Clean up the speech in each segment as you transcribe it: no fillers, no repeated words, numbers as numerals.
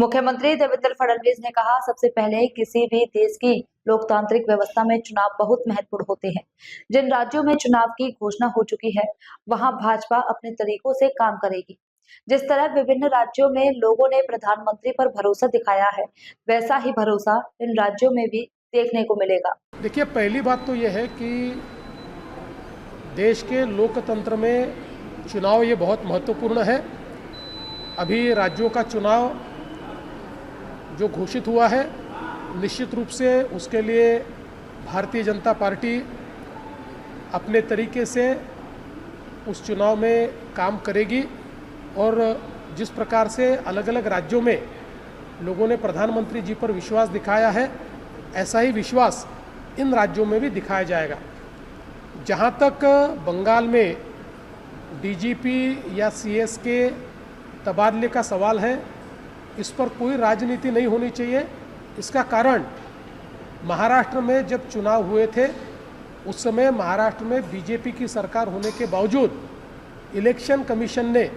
मुख्यमंत्री देवेंद्र फडणवीस ने कहा, सबसे पहले किसी भी देश की लोकतांत्रिक व्यवस्था में चुनाव बहुत महत्वपूर्ण होते हैं। जिन राज्यों में चुनाव की घोषणा हो चुकी है, वहां भाजपा अपने तरीकों से काम करेगी। जिस तरह विभिन्न राज्यों में लोगों ने प्रधानमंत्री पर भरोसा दिखाया है, वैसा ही भरोसा इन राज्यों में भी देखने को मिलेगा। देखिए, पहली बात तो यह है कि देश के लोकतंत्र में चुनाव ये बहुत महत्वपूर्ण है। अभी राज्यों का चुनाव जो घोषित हुआ है, निश्चित रूप से उसके लिए भारतीय जनता पार्टी अपने तरीके से उस चुनाव में काम करेगी और जिस प्रकार से अलग अलग राज्यों में लोगों ने प्रधानमंत्री जी पर विश्वास दिखाया है, ऐसा ही विश्वास इन राज्यों में भी दिखाया जाएगा। जहाँ तक बंगाल में डीजीपी या सीएस के तबादले का सवाल है, इस पर कोई राजनीति नहीं होनी चाहिए। इसका कारण महाराष्ट्र में जब चुनाव हुए थे, उस समय महाराष्ट्र में बीजेपी की सरकार होने के बावजूद इलेक्शन कमीशन ने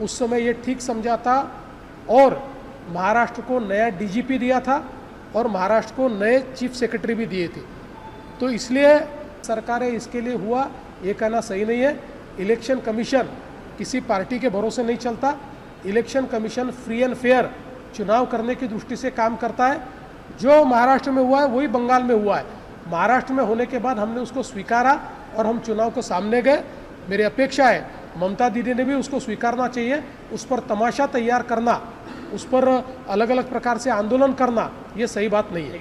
उस समय ये ठीक समझा था और महाराष्ट्र को नया डीजीपी दिया था और महाराष्ट्र को नए चीफ सेक्रेटरी भी दिए थे। तो इसलिए सरकारें इसके लिए हुआ ये कहना सही नहीं है। इलेक्शन कमीशन किसी पार्टी के भरोसे नहीं चलता। Election commission free and fair चुनाव करने की दृष्टि से काम करता है। जो महाराष्ट्र में हुआ है वही बंगाल में हुआ है। महाराष्ट्र में होने के बाद हमने उसको स्वीकारा और हम चुनाव को सामने गए। मेरी अपेक्षा है ममता दीदी ने भी उसको स्वीकारना चाहिए। उस पर तमाशा तैयार करना, उस पर अलग अलग प्रकार से आंदोलन करना, ये सही बात नहीं है।